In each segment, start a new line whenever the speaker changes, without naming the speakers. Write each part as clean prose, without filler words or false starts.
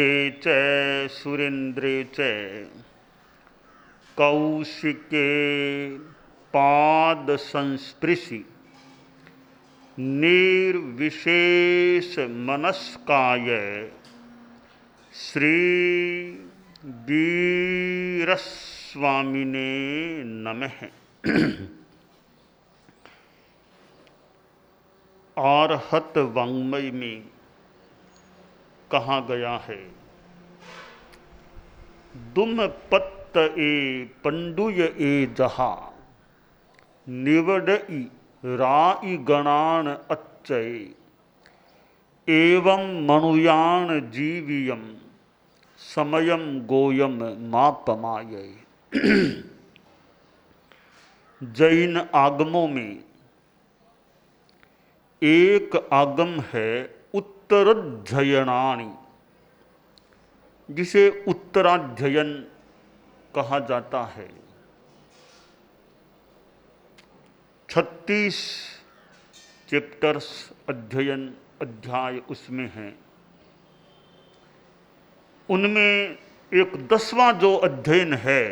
सर्वे च सुरेन्द्रे च कौशिके पाद संस्पृशि निर्विशेष मनस्काय श्री वीरस्वामिने नमः। आर्हत वाङ्मय में कहा गया है, दुम पत्त ए पंडुय ए जहा निवडई राई गणान अच्छय एवं मनुयान जीवियम समयम गोयम मापमाय। जैन आगमों में एक आगम है उत्तराध्ययनानि, जिसे उत्तराध्ययन कहा जाता है। 36 चैप्टर्स अध्याय उसमें हैं। उनमें एक 10वां जो अध्ययन है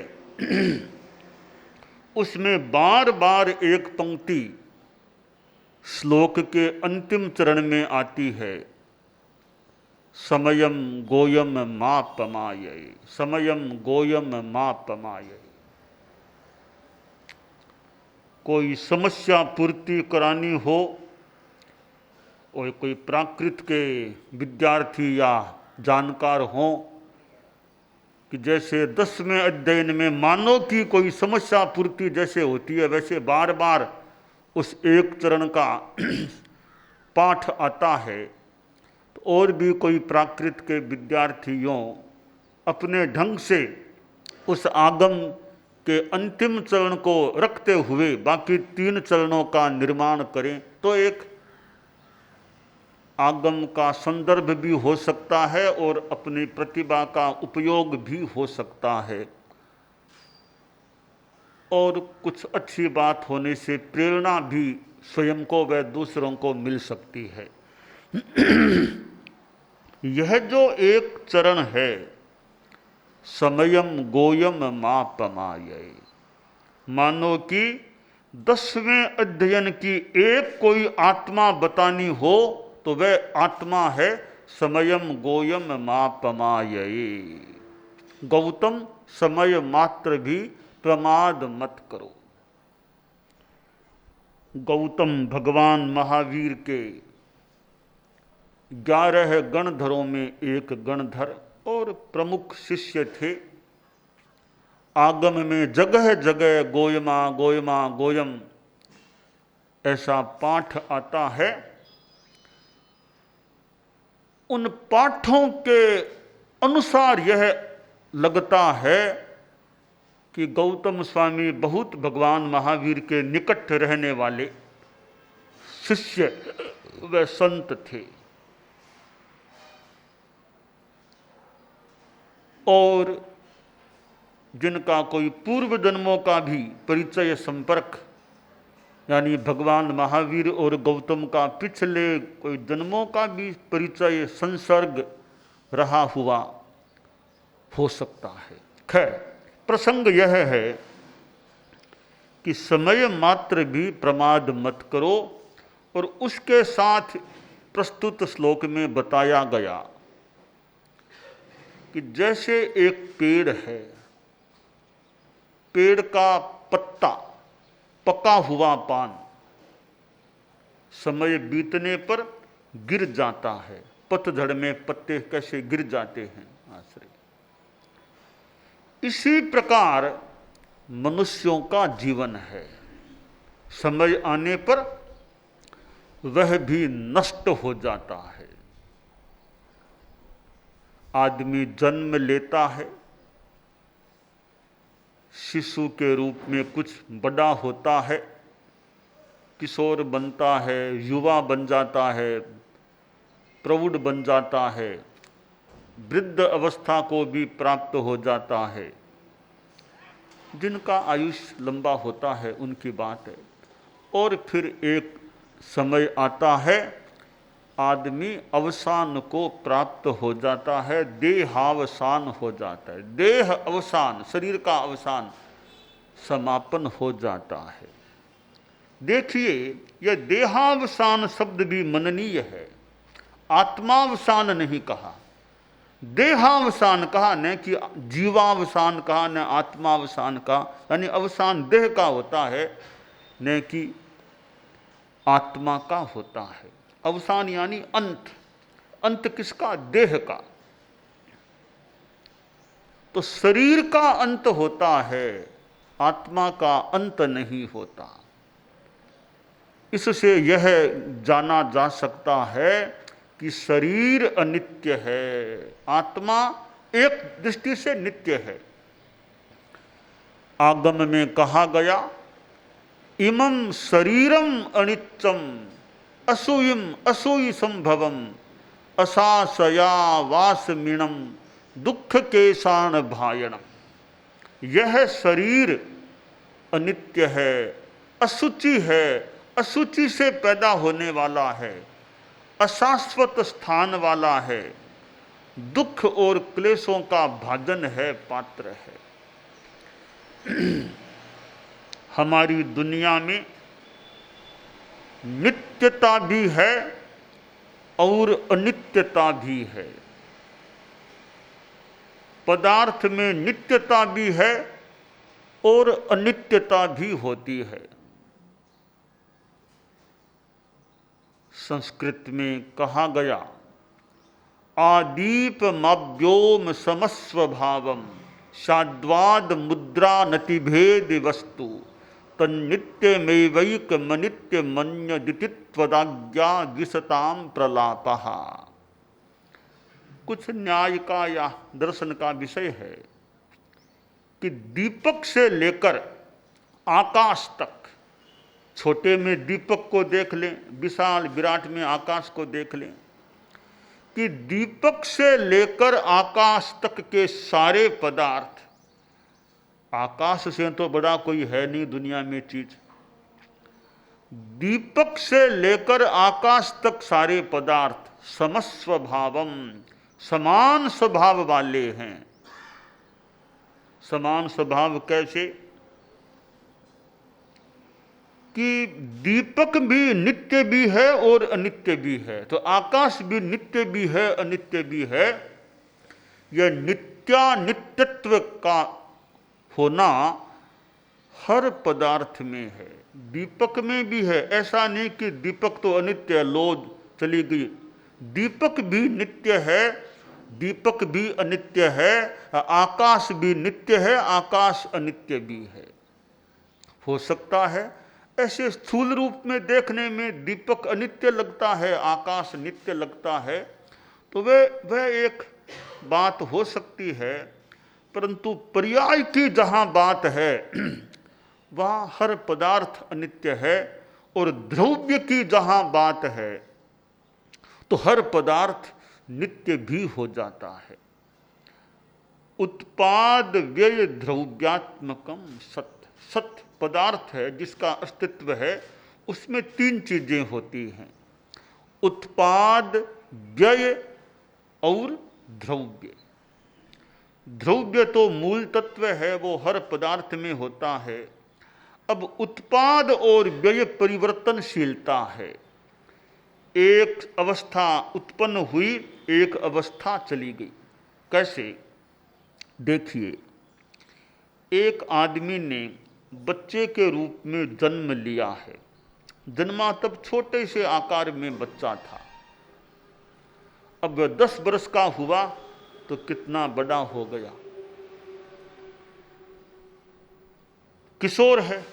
उसमें बार बार एक पंक्ति श्लोक के अंतिम चरण में आती है, समयम गोयम मापमाय, समयम गोयम मापमाय। कोई समस्या पूर्ति करानी हो और कोई प्राकृत के विद्यार्थी या जानकार हो कि जैसे 10वें अध्ययन में मानव की कोई समस्या पूर्ति जैसे होती है, वैसे बार बार उस एक चरण का पाठ आता है। तो और भी कोई प्राकृत के विद्यार्थियों अपने ढंग से उस आगम के अंतिम चरण को रखते हुए बाकी 3 चरणों का निर्माण करें तो एक आगम का संदर्भ भी हो सकता है और अपनी प्रतिभा का उपयोग भी हो सकता है और कुछ अच्छी बात होने से प्रेरणा भी स्वयं को व दूसरों को मिल सकती है। यह जो एक चरण है, समयम गोयम मापमाय, मानो कि 10वें अध्ययन की एक कोई आत्मा बतानी हो तो वह आत्मा है समयम गोयम मापमाय। गौतम समय मात्र भी प्रमाद मत करो। गौतम भगवान महावीर के 11 गणधरों में एक गणधर और प्रमुख शिष्य थे। आगम में जगह जगह गोयमा गोयमा गोयम ऐसा पाठ आता है। उन पाठों के अनुसार यह लगता है कि गौतम स्वामी बहुत भगवान महावीर के निकट रहने वाले शिष्य व संत थे और जिनका कोई पूर्व जन्मों का भी परिचय संपर्क, यानी भगवान महावीर और गौतम का पिछले कोई जन्मों का भी परिचय संसर्ग रहा हुआ हो सकता है। खैर, प्रसंग यह है कि समय मात्र भी प्रमाद मत करो और उसके साथ प्रस्तुत श्लोक में बताया गया कि जैसे एक पेड़ है, पेड़ का पत्ता, पका हुआ पान समय बीतने पर गिर जाता है। पतझड़ में पत्ते कैसे गिर जाते हैं आश्रय, इसी प्रकार मनुष्यों का जीवन है। समय आने पर वह भी नष्ट हो जाता है। आदमी जन्म लेता है, शिशु के रूप में कुछ बड़ा होता है, किशोर बनता है, युवा बन जाता है, प्रौढ़ बन जाता है, वृद्ध अवस्था को भी प्राप्त हो जाता है। जिनका आयुष्य लंबा होता है उनकी बात है। और फिर एक समय आता है, आदमी अवसान को प्राप्त हो जाता है, देहावसान हो जाता है। देह अवसान, शरीर का अवसान, समापन हो जाता है। देखिए, यह देहावसान शब्द भी मननीय है। आत्मावसान नहीं कहा, देहावसान कहा, न कि जीवावसान कहा, न आत्मावसान कहा। यानी अवसान देह का होता है, न कि आत्मा का होता है। अवसान यानी अंत। अंत किसका? देह का। तो शरीर का अंत होता है, आत्मा का अंत नहीं होता। इससे यह जाना जा सकता है कि शरीर अनित्य है, आत्मा एक दृष्टि से नित्य है। आगम में कहा गया, इमं शरीरम अनित्यम असूयम असूय संभवम असासया वासमीणम दुख के शान भायणम। यह शरीर अनित्य है, अशुचि है, अशुचि से पैदा होने वाला है, अशाश्वत स्थान वाला है, दुख और क्लेशों का भाजन है, पात्र है। हमारी दुनिया में नित्यता भी है और अनित्यता भी है। पदार्थ में नित्यता भी है और अनित्यता भी होती है। संस्कृत में कहा गया, आदीपमाव्योम समस्वभावम शाद्वाद मुद्रा नतिभेद वस्तु तन्नित्यमेवैक मनित्य मन्यदितित्वदाज्ञा विसताम प्रलापः। कुछ न्याय का या दर्शन का विषय है कि दीपक से लेकर आकाश तक, छोटे में दीपक को देख लें, विशाल विराट में आकाश को देख लें, कि दीपक से लेकर आकाश तक के सारे पदार्थ, आकाश से तो बड़ा कोई है नहीं दुनिया में चीज, दीपक से लेकर आकाश तक सारे पदार्थ समस्वभावम, समान स्वभाव वाले हैं। समान स्वभाव कैसे? कि दीपक भी नित्य भी है और अनित्य भी है, तो आकाश भी नित्य भी है, अनित्य भी है। यह नित्यानित्यत्व का होना हर पदार्थ में है, दीपक में भी है। ऐसा नहीं कि दीपक तो अनित्य, लोज चली गई। दीपक भी नित्य है, दीपक भी अनित्य है, आकाश भी नित्य है, आकाश अनित्य भी है। हो सकता है ऐसे स्थूल रूप में देखने में दीपक अनित्य लगता है, आकाश नित्य लगता है, तो वह एक बात हो सकती है। परंतु पर्याय की जहां बात है वहां हर पदार्थ अनित्य है, और द्रव्य की जहां बात है तो हर पदार्थ नित्य भी हो जाता है। उत्पाद व्यय द्रव्यात्मकम सत्य। सत्य पदार्थ है जिसका अस्तित्व है, उसमें तीन चीजें होती हैं, उत्पाद, व्यय और द्रव्य। द्रव्य तो मूल तत्व है, वो हर पदार्थ में होता है। अब उत्पाद और व्यय परिवर्तनशीलता है। एक अवस्था उत्पन्न हुई, एक अवस्था चली गई। कैसे? देखिए, एक आदमी ने बच्चे के रूप में जन्म लिया है। जन्मा तब छोटे से आकार में बच्चा था। अब 10 वर्ष का हुआ तो कितना बड़ा हो गया, किशोर है।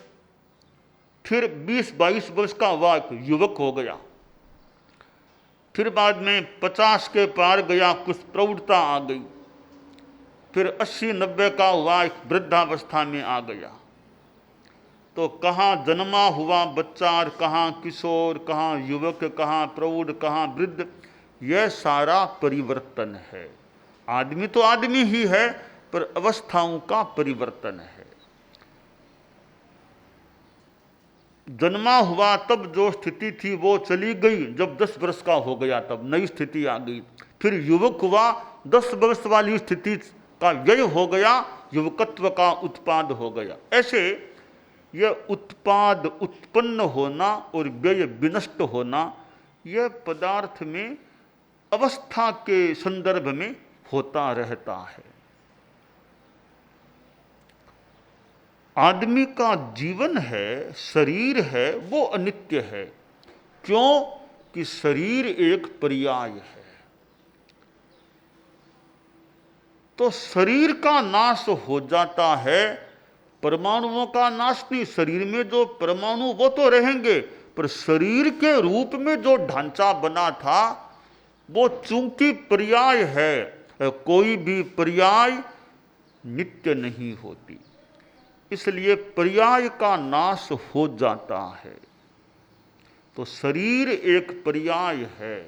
फिर 20-22 वर्ष का हुआ, युवक हो गया। फिर बाद में 50 के पार गया, कुछ प्रौढ़ता आ गई। फिर 80-90 का हुआ, एक वृद्धावस्था में आ गया। तो कहाँ जन्मा हुआ बच्चा, कहाँ किशोर, कहाँ युवक, कहाँ प्रौढ़, कहाँ वृद्ध, यह सारा परिवर्तन है। आदमी तो आदमी ही है, पर अवस्थाओं का परिवर्तन है। जन्मा हुआ तब जो स्थिति थी वो चली गई, जब 10 वर्ष का हो गया तब नई स्थिति आ गई। फिर युवक हुआ, 10 वर्ष वाली स्थिति का व्यय हो गया, युवकत्व का उत्पाद हो गया। ऐसे यह उत्पाद उत्पन्न होना और व्यय विनष्ट होना, यह पदार्थ में अवस्था के संदर्भ में होता रहता है। आदमी का जीवन है, शरीर है, वो अनित्य है। क्यों? कि शरीर एक पर्याय है। तो शरीर का नाश हो जाता है, परमाणुओं का नाश नहीं। शरीर में जो परमाणु वो तो रहेंगे, पर शरीर के रूप में जो ढांचा बना था वो चूंकि पर्याय है, कोई भी पर्याय नित्य नहीं होती, इसलिए पर्याय का नाश हो जाता है। तो शरीर एक पर्याय है,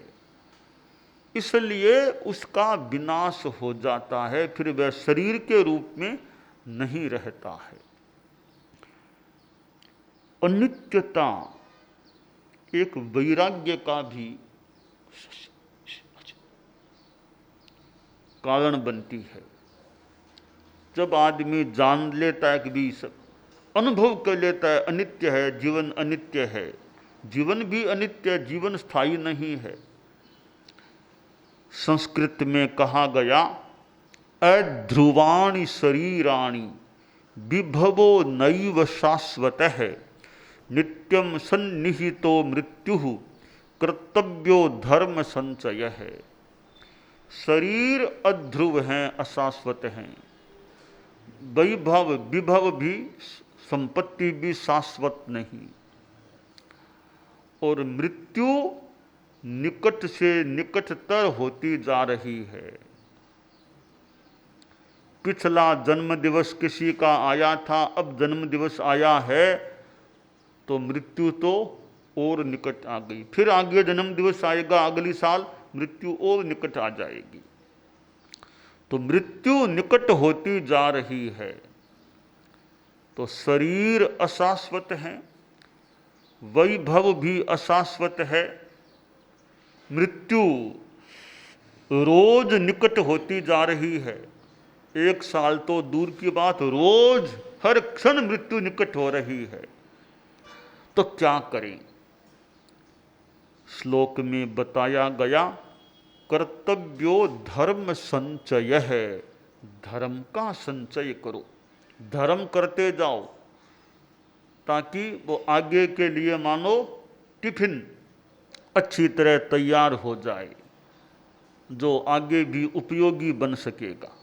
इसलिए उसका विनाश हो जाता है, फिर वह शरीर के रूप में नहीं रहता है। अनित्यता एक वैराग्य का भी कारण बनती है। जब आदमी जान लेता है कि भी सब अनुभव कर लेता है अनित्य है, जीवन अनित्य है, जीवन भी अनित्य है, जीवन स्थायी नहीं है। संस्कृत में कहा गया, अध्रुवाणि शरीराणि विभवो नैव शाश्वतः नित्यम सन्निहितो मृत्युः कर्तव्यो धर्म संचय है। शरीर अध्रुव हैं, अशाश्वत हैं। वैभव विभव भी, संपत्ति भी शाश्वत नहीं। और मृत्यु निकट से निकटतर होती जा रही है। पिछला जन्म दिवस किसी का आया था, अब जन्म दिवस आया है तो मृत्यु तो और निकट आ गई। फिर आगे जन्म दिवस आएगा अगली साल, मृत्यु और निकट आ जाएगी। तो मृत्यु निकट होती जा रही है। तो शरीर अशाश्वत है, वैभव भी अशाश्वत है, मृत्यु रोज निकट होती जा रही है। 1 साल तो दूर की बात, रोज हर क्षण मृत्यु निकट हो रही है। तो क्या करें? श्लोक में बताया गया, कर्तव्यो धर्म संचय है। धर्म का संचय करो, धर्म करते जाओ, ताकि वो आगे के लिए मानो टिफिन अच्छी तरह तैयार हो जाए, जो आगे भी उपयोगी बन सकेगा।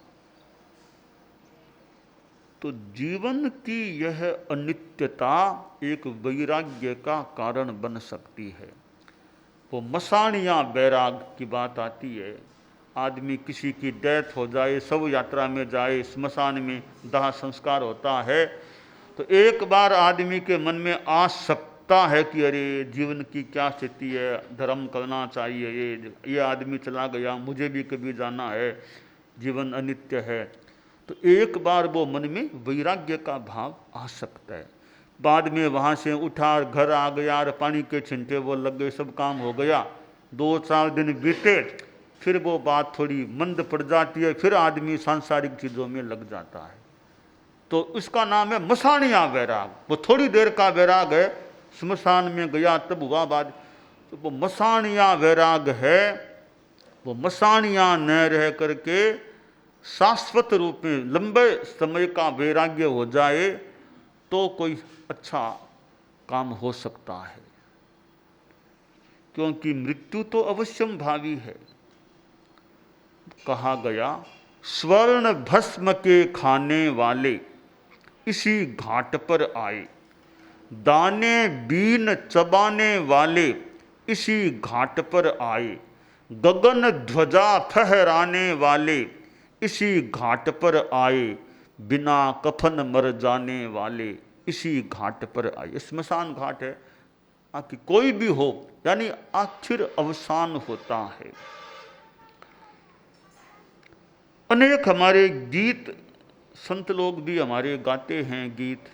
तो जीवन की यह अनित्यता एक वैराग्य का कारण बन सकती है। वो मसाणिया बैराग की बात आती है। आदमी किसी की डेथ हो जाए, शव यात्रा में जाए, स्मशान में दाह संस्कार होता है, तो एक बार आदमी के मन में आ सकता है कि अरे जीवन की क्या स्थिति है, धर्म करना चाहिए, ये आदमी चला गया, मुझे भी कभी जाना है, जीवन अनित्य है। तो एक बार वो मन में वैराग्य का भाव आ सकता है। बाद में वहाँ से उठा, घर आ गया और पानी के छिंटे वो लग गए, सब काम हो गया, 2-4 दिन बीते, फिर वो बात थोड़ी मंद पड़ जाती है, फिर आदमी सांसारिक चीज़ों में लग जाता है। तो उसका नाम है मसाणिया वैराग। वो थोड़ी देर का वैराग है, स्मशान में गया तब हुआ बात। तो वो मसाणिया वैराग है। वो मसाणिया न रह करके शाश्वत रूप में लंबे समय का वैराग्य हो जाए तो कोई अच्छा काम हो सकता है। क्योंकि मृत्यु तो अवश्यम भावी है। कहा गया, स्वर्ण भस्म के खाने वाले इसी घाट पर आए, दाने बीन चबाने वाले इसी घाट पर आए, गगन ध्वजा फहराने वाले इसी घाट पर आए, बिना कफन मर जाने वाले इसी घाट पर आए। स्मशान घाट है कि कोई भी हो, यानी आखिर अवसान होता है। अनेक हमारे गीत, संत लोग भी हमारे गाते हैं गीत,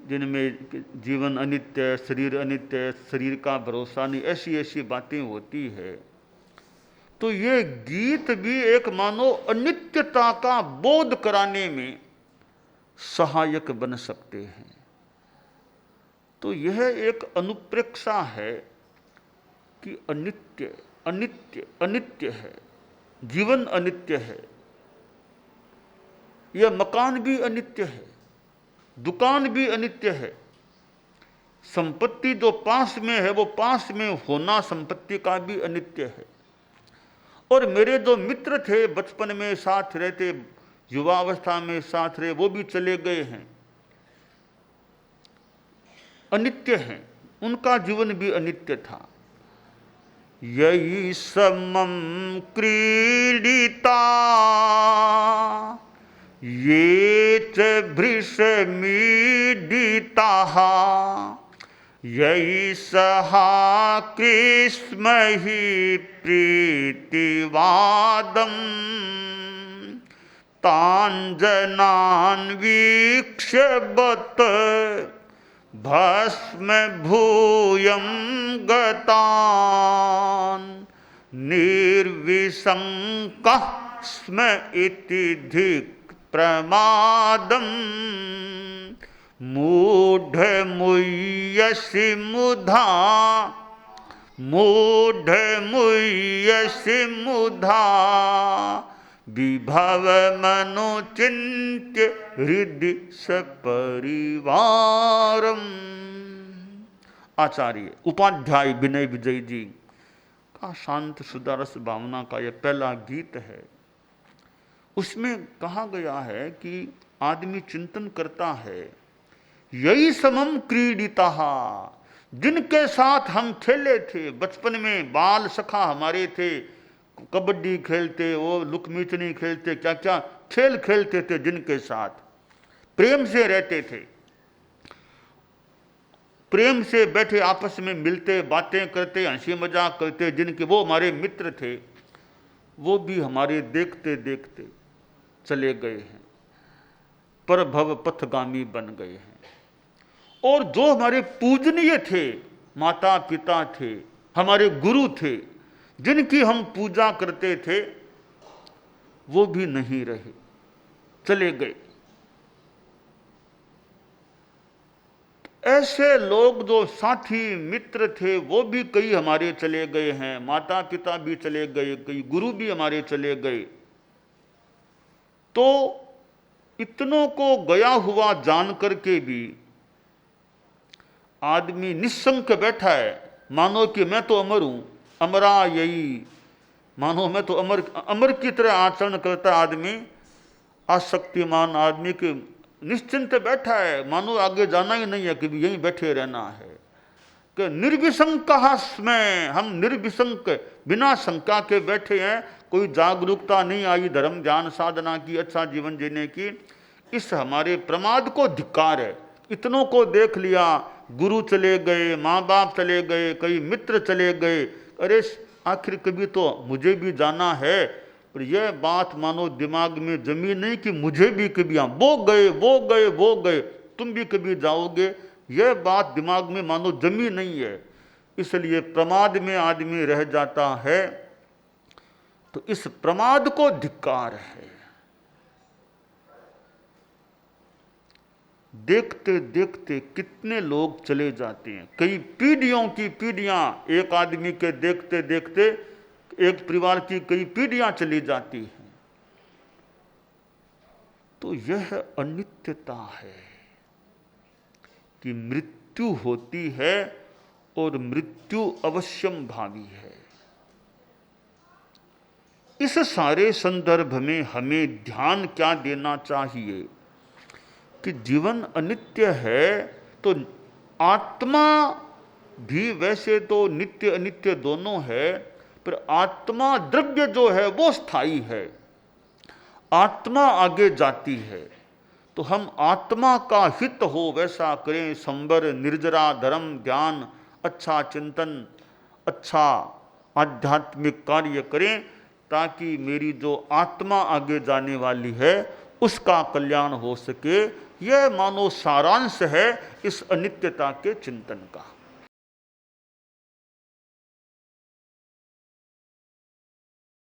जिनमें जीवन अनित्य है, शरीर अनित्य है, शरीर का भरोसा नहीं, ऐसी ऐसी बातें होती है। तो ये गीत भी एक मानो अनित्यता का बोध कराने में सहायक बन सकते हैं। तो यह एक अनुप्रेक्षा है कि अनित्य अनित्य अनित्य है, जीवन अनित्य है, यह मकान भी अनित्य है, दुकान भी अनित्य है, संपत्ति जो पास में है वो पास में होना संपत्ति का भी अनित्य है। और मेरे जो मित्र थे बचपन में साथ रहते, युवावस्था में साथ रहे, वो भी चले गए हैं, अनित्य हैं, उनका जीवन भी अनित्य था। यही समम क्रीडिता ये च भृशमीडिताः यही सहा कृष्म हि प्रीतिवादम तांजनान वीक्ष्य बत भस्म भूयं गतान निर्विशंकः स्म इति धिक् प्रमादं मूढ़मुह्यसि मुधा मूढ़मुह्यसि मुधा विभवमनुचिन्त्य हृदि सपरिवारम। आचार्य उपाध्याय विनय विजय जी का शांत सुदारस भावना का यह पहला गीत है। उसमें कहा गया है कि आदमी चिंतन करता है, यही समम क्रीडिता, जिनके साथ हम खेले थे बचपन में, बाल सखा हमारे थे, कबड्डी खेलते, वो लुकमीचनी खेलते, क्या क्या खेल खेलते थे, जिनके साथ प्रेम से रहते थे, प्रेम से बैठे आपस में मिलते, बातें करते, हंसी मजाक करते, जिनके वो हमारे मित्र थे, वो भी हमारे देखते देखते चले गए हैं, पर भव पथगामी बन गए हैं। और जो हमारे पूजनीय थे, माता पिता थे, हमारे गुरु थे, जिनकी हम पूजा करते थे, वो भी नहीं रहे, चले गए। ऐसे लोग जो साथी मित्र थे वो भी कई हमारे चले गए हैं, माता पिता भी चले गए, कई गुरु भी हमारे चले गए। तो इतनों को गया हुआ जान करके भी आदमी निशंक बैठा है, मानो कि मैं तो अमर हूं, अमरा यही, मानो मैं तो अमर अमर की तरह आचरण करता आदमी, आसक्तिमान आदमी के निश्चिंत बैठा है, मानो आगे जाना ही नहीं है, कि यहीं बैठे रहना है। कि निर्विशंक में हम निर्विशंक बिना शंका के बैठे हैं, कोई जागरूकता नहीं आई धर्म ध्यान साधना की, अच्छा जीवन जीने की। इस हमारे प्रमाद को धिक्कार है। इतनों को देख लिया, गुरु चले गए, माँ बाप चले गए, कई मित्र चले गए, अरे आखिर कभी तो मुझे भी जाना है। पर यह बात मानो दिमाग में जमी नहीं कि मुझे भी कभी, वो गए वो गए वो गए, तुम भी कभी जाओगे, यह बात दिमाग में मानो जमी नहीं है। इसलिए प्रमाद में आदमी रह जाता है। तो इस प्रमाद को धिक्कार है। देखते देखते कितने लोग चले जाते हैं, कई पीढ़ियों की पीढ़ियां, एक आदमी के देखते देखते एक परिवार की कई पीढ़ियां चली जाती हैं। तो यह अनित्यता है कि मृत्यु होती है और मृत्यु अवश्यम भावी है। इस सारे संदर्भ में हमें ध्यान क्या देना चाहिए कि जीवन अनित्य है, तो आत्मा भी वैसे तो नित्य अनित्य दोनों है, पर आत्मा द्रव्य जो है वो स्थायी है, आत्मा आगे जाती है। तो हम आत्मा का हित हो वैसा करें, संबर निर्जरा धर्म ध्यान, अच्छा चिंतन, अच्छा आध्यात्मिक कार्य करें, ताकि मेरी जो आत्मा आगे जाने वाली है उसका कल्याण हो सके, यह मानो सारांश है इस अनित्यता के चिंतन का।